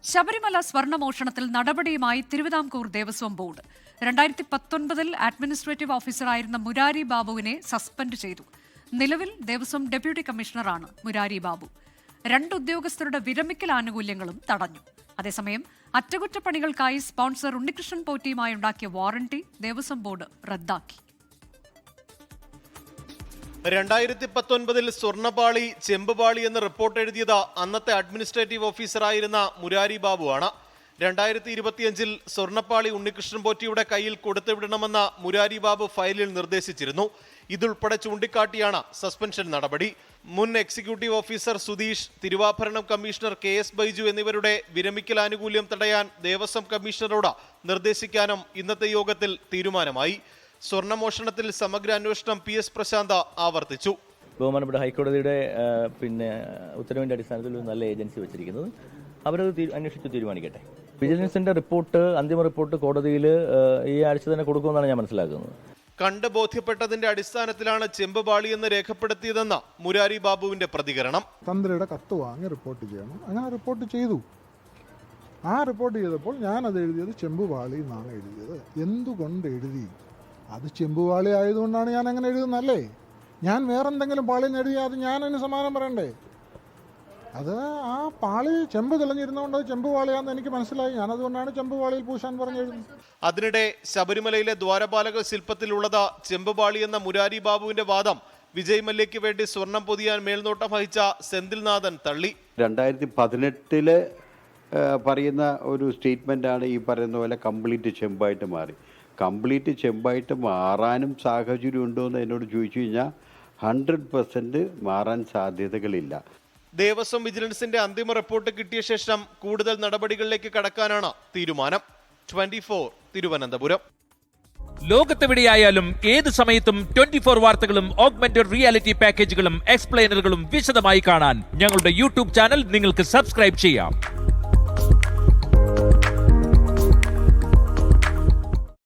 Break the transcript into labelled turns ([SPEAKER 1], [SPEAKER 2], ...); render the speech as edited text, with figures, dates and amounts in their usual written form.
[SPEAKER 1] ശബരിമല സ്വർണ്ണമോഷണത്തിൽ നടപടിയുമായി Thiruvithamkoor Devaswom board 2019 administrative ഓഫീസറായിരുന്ന Murari ബാബുവിനെ suspend ചെയ്തു. നിലവിൽ ദേവസ്വം ഡെപ്യൂട്ടി കമ്മീഷണറാണ് മുരാരി ബാബു. 2 ഉദ്യോഗസ്ഥരുടെ വിരമിക്കൽ ആനുകൂല്യങ്ങളും തടഞ്ഞു. അതേസമയം അറ്റകുറ്റപ്പണികൾക്കായി സ്പോൺസർ ഉണ്ണികൃഷ്ണൻ പോറ്റിയുമായി ഉണ്ടാക്കിയ വാറന്റി ദേവസ്വം ബോർഡ് റദ്ദാക്കി.
[SPEAKER 2] 2019 സ്വർണ്ണപാളി ചെമ്പുപാളി എന്ന് റിപ്പോർട്ട് എഴുതിയത് അന്നത്തെ അഡ്മിനിസ്ട്രേറ്റീവ് ഓഫീസറായിരുന്ന മുരാരി ബാബുവാണ്. 2025 സ്വർണ്ണപ്പാളി ഉണ്ണികൃഷ്ണൻ പോറ്റിയുടെ കയ്യിൽ കൊടുത്തുവിടണമെന്ന മുരാരി ബാബു ഫയലിൽ നിർദ്ദേശിച്ചിരുന്നു. ഇതുൾപ്പെടെ ചൂണ്ടിക്കാട്ടിയാണ് സസ്പെൻഷൻ നടപടി. മുൻ എക്സിക്യൂട്ടീവ് ഓഫീസർ സുധീഷ്, തിരുവാഭരണം കമ്മീഷണർ KS ബൈജു എന്നിവരുടെ വിരമിക്കൽ ആനുകൂല്യം തടയാൻ ദേവസ്വം കമ്മീഷണറോട് നിർദ്ദേശിക്കാനും ഇന്നത്തെ യോഗത്തിൽ തീരുമാനമായി. സ്വർണ്ണമോഷണത്തിൽ സമഗ്ര അന്വേഷണം PS പ്രശാന്ത് ആവർത്തിച്ചു.
[SPEAKER 3] ബഹുമാനപ്പെട്ട ഹൈക്കോടതിയുടെ ഉത്തരവിന്റെ അടിസ്ഥാനത്തിൽ ഒരു നല്ല ഏജൻസി വെച്ചിരിക്കുന്നത്, അവരത് അന്വേഷിച്ച് തീരുമാനിക്കട്ടെ. വിജിലൻസിന്റെ റിപ്പോർട്ട്, അന്തിമ റിപ്പോർട്ട് കോടതിയിൽ ഈ ആഴ്ച തന്നെ കൊടുക്കുമെന്നാണ് ഞാൻ മനസ്സിലാക്കുന്നത്.
[SPEAKER 2] കണ്ട് ബോധ്യപ്പെട്ടതിന്റെ അടിസ്ഥാനത്തിലാണ് ചെമ്പുപാളി എന്ന് രേഖപ്പെടുത്തിയതെന്ന മുരാരി ബാബുവിന്റെ പ്രതികരണം.
[SPEAKER 4] തന്ത്രിയുടെ കത്ത് വാങ്ങി റിപ്പോർട്ട് ചെയ്യണം, അങ്ങനെ റിപ്പോർട്ട് ചെയ്തു. ആ റിപ്പോർട്ട് ചെയ്തപ്പോൾ ഞാനത് എഴുതിയത് ചെമ്പുപാളി എന്നാണ് എഴുതിയത്. എന്തുകൊണ്ട് എഴുതി? അത് ചെമ്പുപാളി ആയതുകൊണ്ടാണ് ഞാൻ അങ്ങനെ എഴുതുന്നല്ലേ. ഞാൻ വേറെന്തെങ്കിലും പാളിന്ന് എഴുതിയാൽ അത് ഞാൻ അതിന് സമാനം പറയണ്ടേ? അത് ആ പാളി ചെമ്പ് തെളിഞ്ഞിരുന്നതുകൊണ്ട് അത് ചെമ്പുപാളിയാണെന്ന് എനിക്ക് മനസ്സിലായി. ഞാനതുകൊണ്ടാണ് ചെമ്പുപാളിയിൽ പൂശാൻ പറഞ്ഞെഴുതുന്നത്.
[SPEAKER 2] അതിനിടെ ശബരിമലയിലെ ദ്വാരപാലക ശില്പത്തിലുള്ളത് ചെമ്പുപാളി എന്ന മുരാരി ബാബുവിന്റെ വാദം വിജയ് മല്യയ്ക്ക് വേണ്ടി സ്വർണം പൊതിയാൻ മേൽനോട്ടം വഹിച്ച സെന്തിൽനാഥൻ തള്ളി.
[SPEAKER 5] 2018 പറയുന്ന ഒരു സ്റ്റേറ്റ്മെന്റാണ് ഈ പറയുന്ന പോലെ കംപ്ലീറ്റ് ചെമ്പായിട്ട് മാറി. കംപ്ലീറ്റ് ചെമ്പായിട്ട് മാറാനും സാഹചര്യം ഉണ്ടോ എന്ന് എന്നോട് ചോദിച്ചു കഴിഞ്ഞാൽ 100% മാറാൻ സാധ്യതകളില്ല.
[SPEAKER 2] ദേവസ്വം വിജിലൻസിന്റെ അന്തിമ റിപ്പോർട്ട് കിട്ടിയ ശേഷം കൂടുതൽ നടപടികളിലേക്ക് കടക്കാനാണ് തീരുമാനം. 24 തിരുവനന്തപുരം.
[SPEAKER 6] ലോകത്തെവിടെയായാലും ഏത് സമയത്തും 24 വാർത്തകളും ഓഗ്മെന്റഡ് റിയാലിറ്റി പാക്കേജുകളും എക്സ്പ്ലെയിനറുകളും വിശദമായി കാണാൻ ഞങ്ങളുടെ YouTube ചാനൽ നിങ്ങൾക്ക് സബ്സ്ക്രൈബ് ചെയ്യാം.